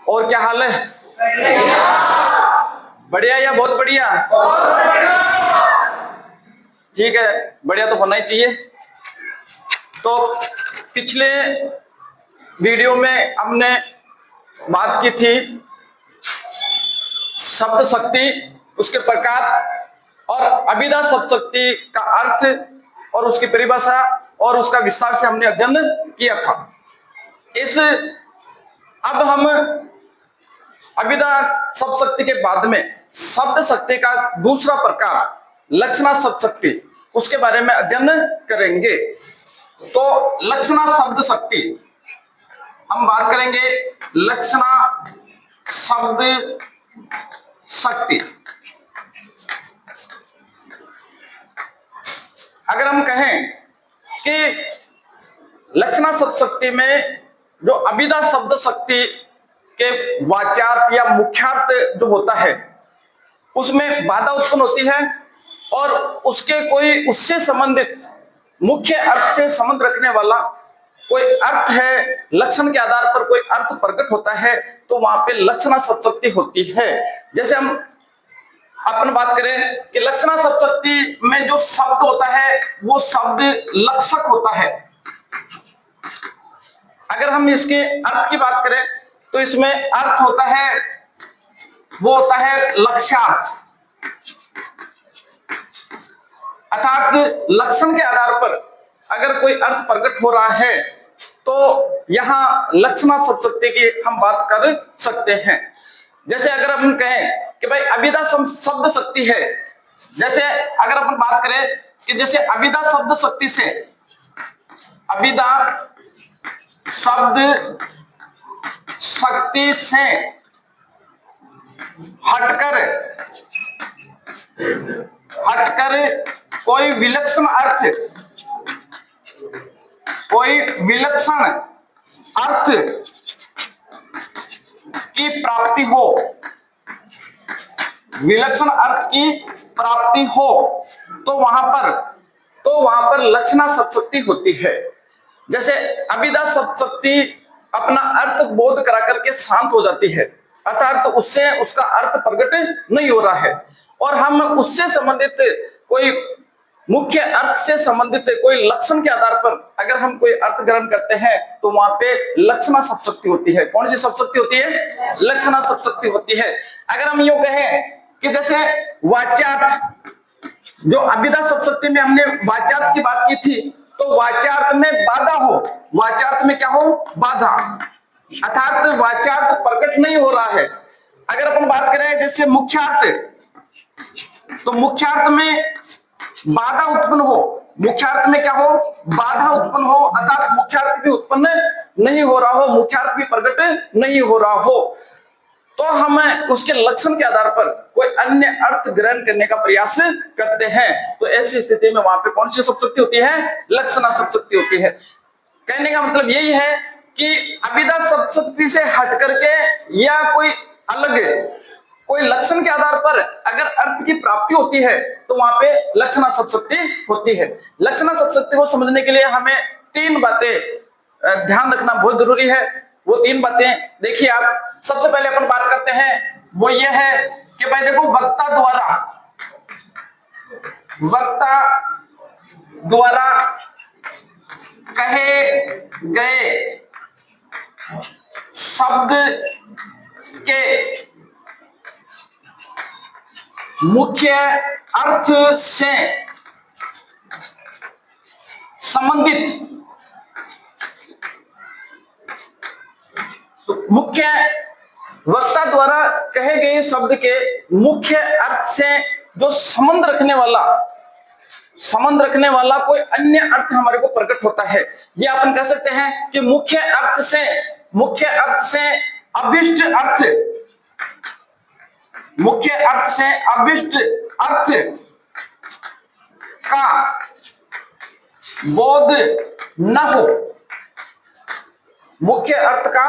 और क्या हाल है? बढ़िया या बहुत बढ़िया? ठीक है, बढ़िया तो होना ही चाहिए। तो पिछले वीडियो में हमने बात की थी शब्द शक्ति, उसके प्रकार और अभिधा शब्द शक्ति का अर्थ और उसकी परिभाषा और उसका विस्तार से हमने अध्ययन किया था। अब हम अभिधा शब्द शक्ति के बाद में शब्द शक्ति का दूसरा प्रकार लक्षणा शब्द शक्ति, उसके बारे में अध्ययन करेंगे। तो लक्षणा शब्द शक्ति हम बात करेंगे। लक्षणा शब्द शक्ति, अगर हम कहें कि लक्षणा शब्द शक्ति में जो अभिधा शब्द शक्ति के वाच्यार्थ या मुख्यार्थ जो होता है उसमें बाधा उत्पन्न होती है और उसके कोई उससे संबंधित मुख्य अर्थ से संबंध रखने वाला कोई अर्थ है, लक्षण के आधार पर कोई अर्थ प्रकट होता है, तो वहां पे लक्षणा शब्द शक्ति होती है। जैसे हम अपन बात करें कि लक्षणा शब्द शक्ति में जो शब्द होता है वो शब्द लक्षक होता है। अगर हम इसके अर्थ की बात करें तो इसमें अर्थ होता है, वो होता है लक्ष्यार्थ, अर्थात लक्षण के आधार पर अगर कोई अर्थ प्रकट हो रहा है तो यहां लक्षणा शब्द शक्ति की हम बात कर सकते हैं। जैसे अगर हम कहें कि भाई अभिधा शब्द शक्ति है, जैसे अगर अपन बात करें कि जैसे अभिधा शब्द शक्ति से, अभिधा शब्द शक्ति से हटकर कोई विलक्षण अर्थ की प्राप्ति हो, विलक्षण अर्थ की प्राप्ति हो तो वहां पर लक्षणा शब्द शक्ति होती है। जैसे अभिधा शब्द शक्ति अपना अर्थ बोध करा करके शांत हो जाती है, अर्थात तो उससे उसका अर्थ प्रकट नहीं हो रहा है, और हम उससे संबंधित कोई मुख्य अर्थ से संबंधित कोई लक्षण के आधार पर अगर हम कोई अर्थ ग्रहण करते हैं तो वहां पे लक्षणा शब्द शक्ति होती है। कौन सी शब्द शक्ति होती है? लक्षणा शब्द शक्ति होती है। अगर हम यूं कहें कि जैसे वाच्यार्थ, जो अभिधा शब्द शक्ति में हमने वाच्यार्थ की बात की थी, तो वाच्यार्थ में बाधा हो, वाच्यार्थ में क्या हो? बाधा, अर्थात वाच्यार्थ प्रकट नहीं हो रहा है। अगर अपन बात करें जैसे मुख्यार्थ, तो मुख्यार्थ में बाधा उत्पन्न हो, मुख्यार्थ में क्या हो? बाधा उत्पन्न हो, अर्थात मुख्यार्थ भी उत्पन्न नहीं हो रहा हो, मुख्यार्थ भी प्रकट नहीं हो रहा हो, तो हम उसके लक्षण के आधार पर कोई अन्य अर्थ ग्रहण करने का प्रयास करते हैं। तो ऐसी स्थिति में वहां पे कौन सी शब्द शक्ति होती है? लक्षणा शब्द शक्ति होती है। कहने का मतलब यही है कि अभिधा शब्द शक्ति से हट करके या कोई अलग कोई लक्षण के आधार पर अगर अर्थ की प्राप्ति होती है तो वहां पे लक्षणा शब्द शक्ति होती है। लक्षणा शब्द शक्ति को समझने के लिए हमें तीन बातें ध्यान रखना बहुत जरूरी है। वो तीन बातें देखिए आप। सबसे पहले अपन बात करते हैं, वो ये है कि भाई देखो, वक्ता द्वारा कहे गए शब्द के मुख्य अर्थ से संबंधित, तो मुख्य वक्ता द्वारा कहे गए शब्द के मुख्य अर्थ से जो संबंध रखने वाला कोई अन्य अर्थ हमारे को प्रकट होता है, ये अपन कह सकते हैं कि मुख्य अर्थ से अभिष्ट अर्थ, मुख्य अर्थ से अभिष्ट अर्थ का बोध न हो, मुख्य अर्थ का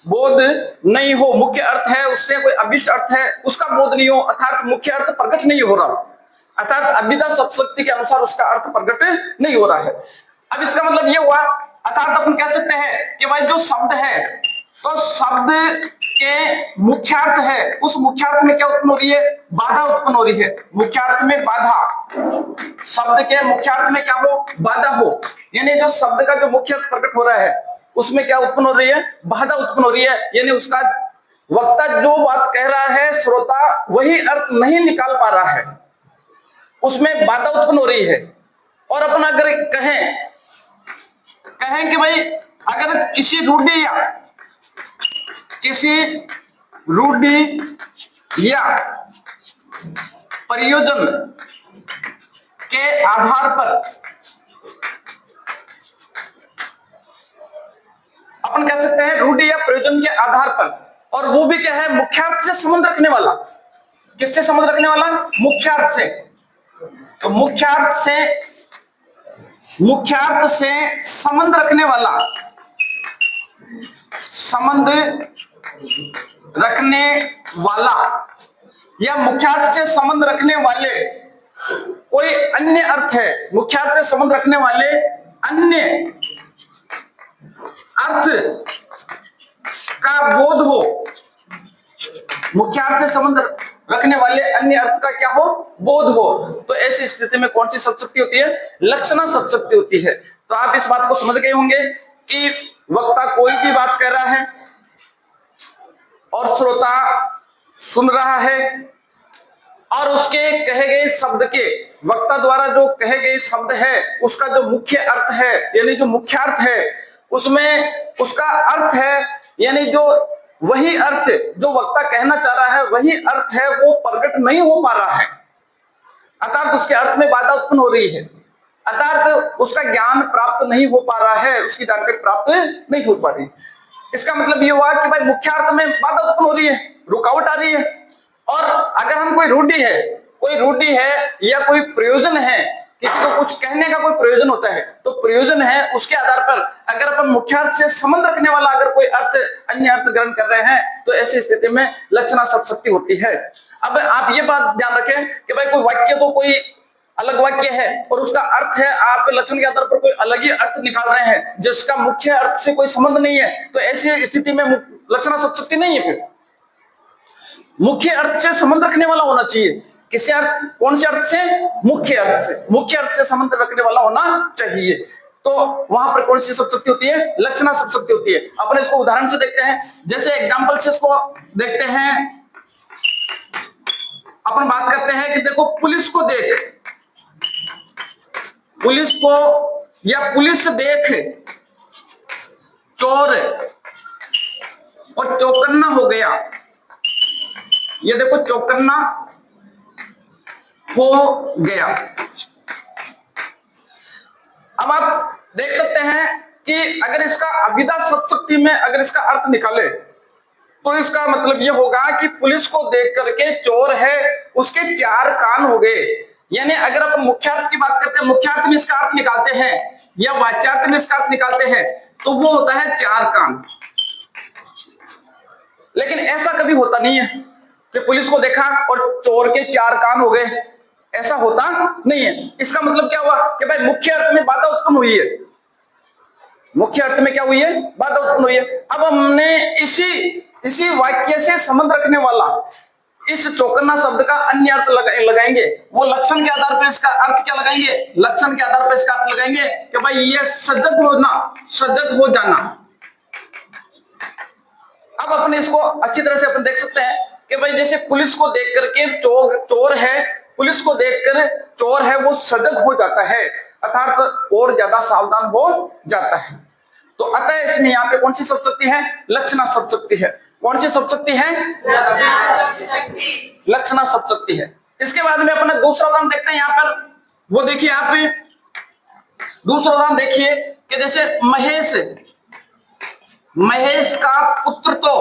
बोध नहीं हो, मुख्य अर्थ है उससे कोई अभिष्ट अर्थ है उसका बोध नहीं हो, अर्थात मुख्य अर्थ प्रकट नहीं हो रहा, अर्थात अभिधा शब्द शक्ति के अनुसार उसका अर्थ प्रकट नहीं हो रहा है। अब इसका मतलब ये हुआ, अर्थात अपन कह सकते हैं कि भाई जो शब्द है, तो शब्द के मुख्यार्थ है, उस मुख्यार्थ में क्या उत्पन्न हो रही है? बाधा उत्पन्न हो रही है। मुख्यार्थ में बाधा, शब्द के मुख्यार्थ में क्या हो? बाधा हो, यानी जो शब्द का जो मुख्य अर्थ प्रकट हो रहा है उसमें क्या उत्पन्न हो रही है? बाधा उत्पन्न हो रही है, यानी उसका वक्ता जो बात कह रहा है श्रोता वही अर्थ नहीं निकाल पा रहा है, उसमें बाधा उत्पन्न हो रही है। और अपन अगर कहें कि भाई अगर किसी रूढ़ि या प्रयोजन के आधार पर अपन कह सकते हैं, रूढ़ि या प्रयोजन के आधार पर, और वो भी क्या है? मुख्यार्थ से संबंध रखने वाला। किससे संबंध रखने वाला? मुख्यार्थ से। तो मुख्यार्थ से संबंध रखने वाला या मुख्यार्थ से संबंध रखने वाले कोई अन्य अर्थ है, मुख्यार्थ से संबंध रखने वाले अन्य अर्थ का बोध हो, मुख्यार्थ से संबंध रखने वाले अन्य अर्थ का क्या हो? बोध हो, तो ऐसी स्थिति में कौन सी शब्दशक्ति होती है? लक्षणा शब्दशक्ति होती है। तो आप इस बात को समझ गए होंगे कि वक्ता कोई भी बात कह रहा है और श्रोता सुन रहा है, और उसके कहे गए शब्द के, वक्ता द्वारा जो कहे गए शब्द है उसका जो मुख्य अर्थ है, यानी जो मुख्यार्थ है, उसमें उसका अर्थ है, यानी जो वही अर्थ जो वक्ता कहना चाह रहा है वही अर्थ है, वो प्रकट नहीं हो पा रहा है, अर्थात उसके अर्थ में बाधा उत्पन्न हो रही है, अर्थात उसका ज्ञान प्राप्त नहीं हो पा रहा है, उसकी जानकारी प्राप्त नहीं हो पा रही। इसका मतलब ये हुआ कि भाई मुख्यार्थ में बाधा उत्पन्न हो रही है, रुकावट आ रही है। और अगर हम कोई रूढ़ि है या कोई प्रयोजन है, किसी को कुछ कहने का कोई प्रयोजन होता है, तो प्रयोजन है उसके आधार पर अगर अपन मुख्यार्थ से संबंध रखने वाला अगर कोई अर्थ अन्य अर्थ ग्रहण कर रहे हैं, तो ऐसी स्थिति में लक्षणा शब्दशक्ति होती है। अब आप ये बात ध्यान रखें कि भाई कोई वाक्य तो कोई अलग वाक्य है और उसका अर्थ है, आप लक्षण के आधार पर कोई अलग ही अर्थ निकाल रहे हैं जिसका मुख्य अर्थ से कोई संबंध नहीं है, तो ऐसी स्थिति में लक्षणा शब्दशक्ति नहीं है। फिर मुख्य अर्थ से संबंध रखने वाला होना चाहिए। किसी अर्थ, कौन से अर्थ से? मुख्य अर्थ से संबंध रखने वाला होना चाहिए। तो वहां पर कौन सी शब्दशक्ति होती है? लक्षणा शब्दशक्ति होती है। अपन इसको उदाहरण से देखते हैं, जैसे एग्जांपल से इसको देखते हैं। अपन बात करते हैं कि देखो पुलिस को देख चोर और चौकन्ना हो गया। ये देखो चौकन्ना हो गया। अब आप देख सकते हैं कि अगर इसका अभिधा शब्दशक्ति में अगर इसका अर्थ निकाले तो इसका मतलब यह होगा कि पुलिस को देख करके चोर है उसके 4 कान हो गए। यानी अगर आप मुख्यार्थ की बात करते हैं, मुख्यार्थ में इसका अर्थ निकालते हैं या वाच्यार्थ में इसका अर्थ निकालते हैं, तो वो होता है 4 कान। लेकिन ऐसा कभी होता नहीं है कि पुलिस को देखा और चोर के 4 कान हो गए, ऐसा होता नहीं है। इसका मतलब क्या हुआ कि भाई मुख्य अर्थ में बाधा उत्पन्न हुई है, मुख्य अर्थ में क्या हुई है? बाधा उत्पन्न हुई है। अब हमने इसी वाक्य से संबंध रखने वाला इस चौकन्ना शब्द का अन्य अर्थ लगाएंगे। वो लक्षण के आधार पर इसका अर्थ क्या लगाएंगे? लक्षण के आधार पर इसका अर्थ लगाएंगे कि भाई ये सजग हो जाना। अब अपने इसको अच्छी तरह से अपन देख सकते हैं कि भाई जैसे पुलिस को देख करके चोर है, पुलिस को देखकर चोर है वो सजग हो जाता है, अर्थात और ज्यादा सावधान हो जाता है। तो अतः इसमें यहाँ पे कौन सी शब्दशक्ति है? लक्षणा शब्दशक्ति है। कौन सी शब्दशक्ति है? लक्षणा शब्दशक्ति है। इसके बाद में अपना दूसरा उदाहरण देखते हैं। यहाँ पर वो देखिए, आप दूसरा उदाहरण देखिए कि जैसे महेश का पुत्र तो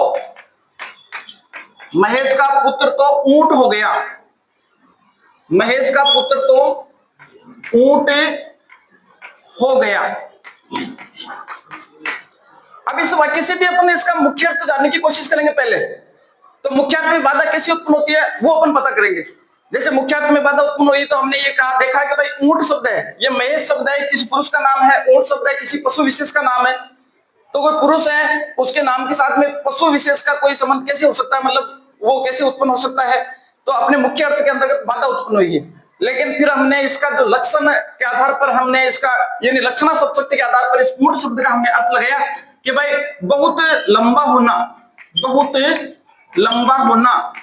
ऊंट हो गया। महेश का पुत्र तो ऊंट हो गया। अब इस वाक्य से भी अपन इसका मुख्य अर्थ जानने की कोशिश करेंगे पहले। तो मुख्य अर्थ में बाधा कैसे उत्पन्न होती है वो अपन पता करेंगे। जैसे मुख्य अर्थ में बाधा उत्पन्न हुई तो हमने ये कहा देखा कि भाई ऊंट शब्द है, ये महेश शब्द है किसी पुरुष का नाम है, ऊंट शब्द है किसी पशु विशेष का नाम है। तो कोई पुरुष है, उसके नाम के साथ में पशु विशेष का कोई संबंध कैसे हो सकता है, मतलब वो कैसे उत्पन्न हो सकता है? तो अपने मुख्य अर्थ के अंतर्गत बाधा उत्पन्न हुई है। लेकिन फिर हमने इसका जो लक्षण के आधार पर हमने इसका यानी लक्षणा शब्द के आधार पर इस मूल शब्द का हमने अर्थ लगाया कि भाई बहुत लंबा होना, बहुत लंबा होना,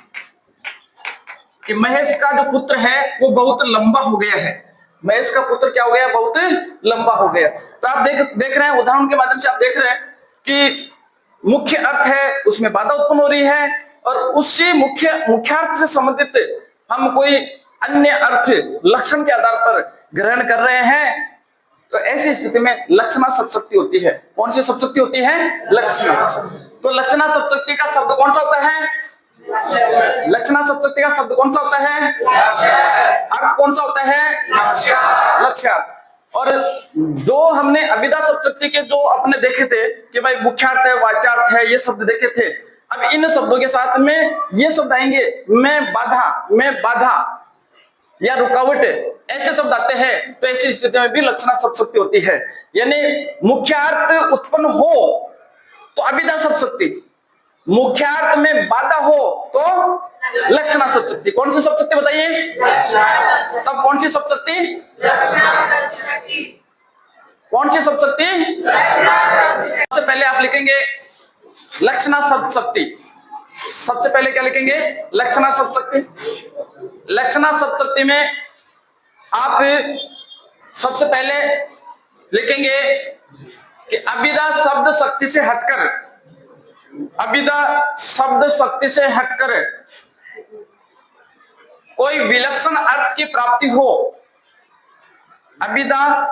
कि महेश का जो पुत्र है वो बहुत लंबा हो गया है। महेश का पुत्र क्या हो गया? बहुत लंबा हो गया। तो आप देख रहे हैं, उदाहरण के माध्यम से आप देख रहे हैं कि मुख्य अर्थ है उसमें बाधा उत्पन्न हो रही है, और उसी मुख्यार्थ से संबंधित हम कोई अन्य अर्थ लक्षण के आधार पर ग्रहण कर रहे हैं। तो ऐसी स्थिति में लक्षणा शब्दशक्ति होती है। कौन सी शब्दशक्ति होती है? लक्षणा। तो लक्षणा शब्दशक्ति का शब्द कौन सा होता है? लक्षणा शब्दशक्ति का शब्द कौन सा होता है? अर्थ कौन सा होता है? लक्ष्यार्थ। और जो हमने अभिधा शब्दशक्ति के जो अपने देखे थे कि भाई मुख्यार्थ है, वाच्यार्थ है, ये शब्द देखे थे। अब इन शब्दों के साथ में ये शब्द आएंगे, मैं बाधा या रुकावट, ऐसे शब्द आते हैं। तो ऐसी स्थिति में भी लक्षणा शब्दशक्ति होती है। यानी मुख्यार्थ उत्पन्न हो तो अभिधा शब्दशक्ति, मुख्यार्थ में बाधा हो तो लक्षणा शब्दशक्ति। कौन सी शब्दशक्ति बताइए? तब कौन सी शब्दशक्ति? कौन सी शब्दशक्ति? सबसे पहले आप लिखेंगे लक्षणा शब्दशक्ति। सबसे पहले क्या लिखेंगे? लक्षणा शब्दशक्ति। लक्षणा शब्दशक्ति में आप सबसे पहले लिखेंगे कि अभिधा शब्द शक्ति से हटकर, अभिधा शब्द शक्ति से हटकर कोई विलक्षण अर्थ की प्राप्ति हो। अभिधा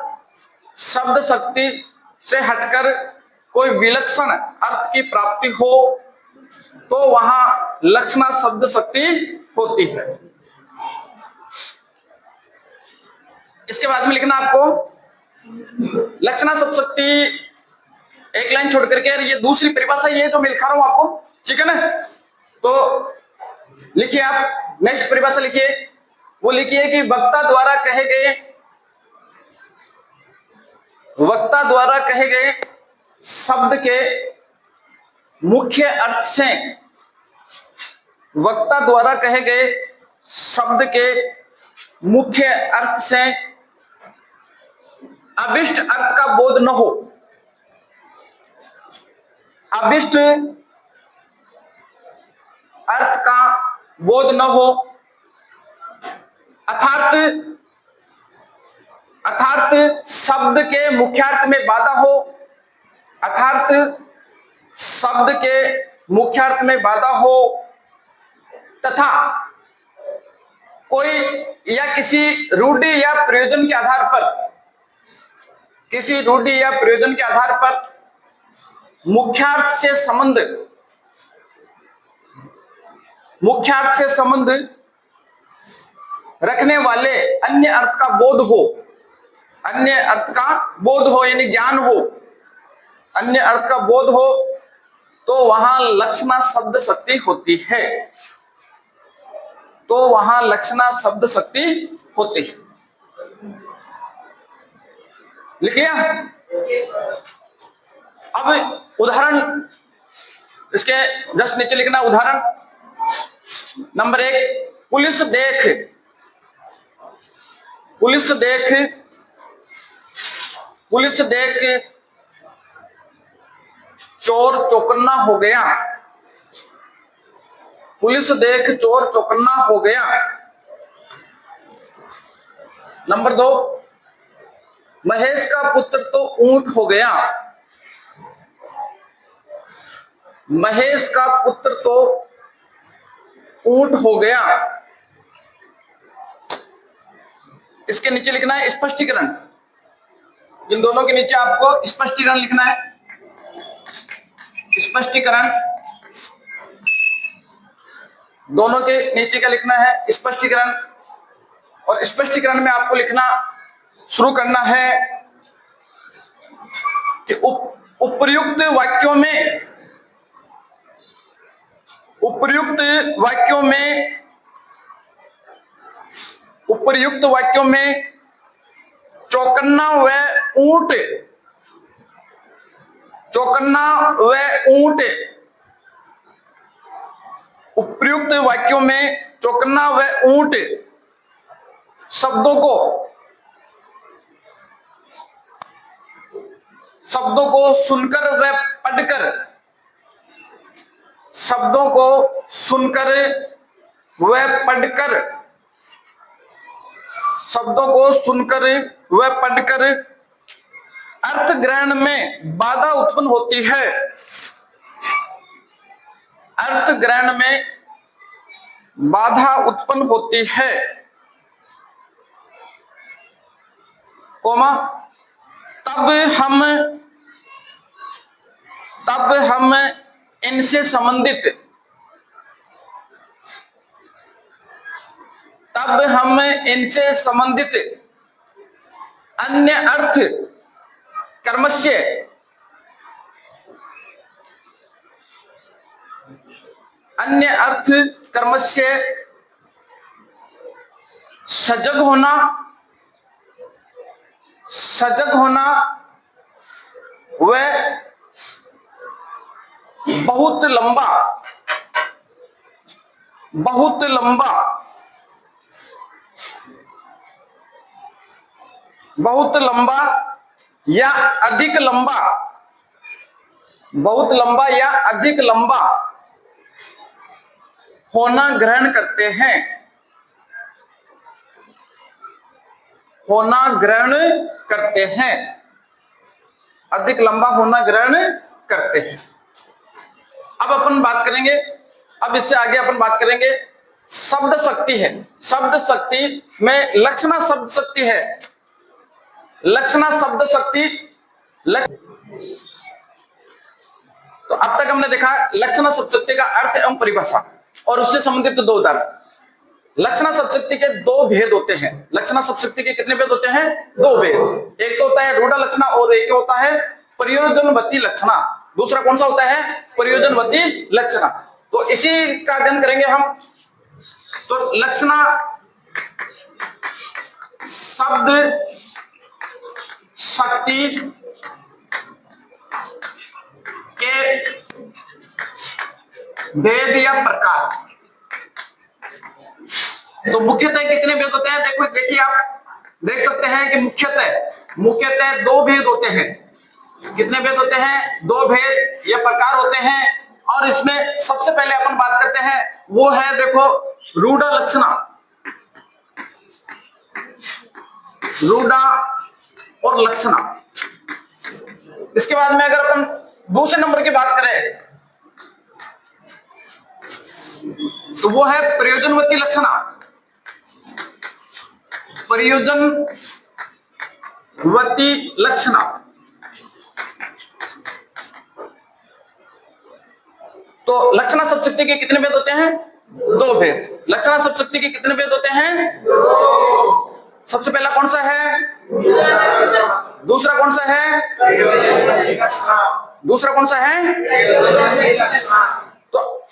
शब्द शक्ति से हटकर कोई विलक्षण अर्थ की प्राप्ति हो तो वहां लक्षणा शब्द शक्ति होती है। इसके बाद में लिखना आपको लक्षणा शब्दशक्ति, एक लाइन छोड़ करके, ये दूसरी परिभाषा ये जो मैं लिखा रहा हूं आपको, ठीक है ना? तो लिखिए आप नेक्स्ट परिभाषा लिखिए। वो लिखिए कि वक्ता द्वारा कहे गए शब्द के मुख्य अर्थ से, वक्ता द्वारा कहे गए शब्द के मुख्य अर्थ से अभिष्ट अर्थ का बोध न हो। अभिष्ट अर्थ का बोध न हो, अर्थात शब्द के मुख्यार्थ में बाधा हो, अर्थात शब्द के मुख्यार्थ में बाधा हो, तथा कोई या किसी रूढ़ि या प्रयोजन के आधार पर, किसी रूढ़ि या प्रयोजन के आधार पर मुख्यार्थ से संबंध रखने वाले अन्य अर्थ का बोध हो, अन्य अर्थ का बोध हो यानी ज्ञान हो, अन्य अर्थ का बोध हो तो वहां लक्षणा शब्द शक्ति होती है। तो वहां लक्षणा शब्द शक्ति होती है। लिख लिया? अब उदाहरण इसके जस्ट नीचे लिखना। उदाहरण नंबर 1, पुलिस देख चोर चौकन्ना हो गया। पुलिस देख चोर चौकन्ना हो गया। नंबर 2, महेश का पुत्र तो ऊंट हो गया। महेश का पुत्र तो ऊंट हो गया। इसके नीचे लिखना है स्पष्टीकरण। इन दोनों के नीचे आपको स्पष्टीकरण लिखना है। स्पष्टीकरण, दोनों के नीचे क्या लिखना है? स्पष्टीकरण। और स्पष्टीकरण में आपको लिखना शुरू करना है कि उपर्युक्त वाक्यों में चौकन्ना व ऊंट चौकन्ना व ऊंट। उपर्युक्त वाक्यों में चौकन्ना व ऊंट शब्दों को सुनकर व पढ़कर, शब्दों को सुनकर व पढ़कर, शब्दों को सुनकर व पढ़कर अर्थ ग्रहण में बाधा उत्पन्न होती है। अर्थ ग्रहण में बाधा उत्पन्न होती है, कोमा तब हम इनसे संबंधित, तब हम इनसे संबंधित अन्य अर्थ कर्मस्य, अन्य अर्थ कर्मस्य सजग होना, सजग होना व बहुत लंबा, बहुत लंबा, बहुत लंबा या अधिक लंबा, बहुत लंबा या अधिक लंबा होना ग्रहण करते हैं, होना ग्रहण करते हैं, अधिक लंबा होना ग्रहण करते हैं। अब अपन बात करेंगे, अब इससे आगे अपन बात करेंगे शब्द शक्ति है। शब्द शक्ति में लक्षणा शब्द शक्ति है, लक्षणा शब्द शक्ति। तो अब तक हमने देखा लक्षणा शब्द शक्ति का अर्थ एवं परिभाषा और उससे संबंधित दो उदाहरण। लक्षणा शब्द शक्ति के दो भेद होते हैं। लक्षणा शब्द शक्ति के कितने भेद होते हैं? दो भेद। एक तो होता है रूढ़ लक्षणा और एक होता है प्रयोजनवती लक्षणा। दूसरा कौन सा होता है? प्रयोजनवती लक्षणा। तो इसी का अध्ययन करेंगे हम। तो लक्षणा शब्द शक्ति के भेद या प्रकार। तो मुख्यतः कितने भेद होते हैं? देखो, देखिए आप देख सकते हैं कि मुख्यतः दो भेद होते हैं। कितने भेद होते हैं? दो भेद या प्रकार होते हैं। और इसमें सबसे पहले अपन बात करते हैं, वो है देखो रूढ़ लक्षणा, रूढ़ और लक्षणा। इसके बाद में अगर अपन दूसरे नंबर की बात करें तो वो है प्रयोजनवती लक्षणा। प्रयोजनवती लक्षणा तो लक्षणा शब्द शक्ति के कितने भेद होते हैं? दो भेद। लक्षणा शब्द शक्ति के कितने भेद होते हैं? सबसे पहला कौन सा है? दूसरा कौन सा है? दूसरा कौन सा है? तो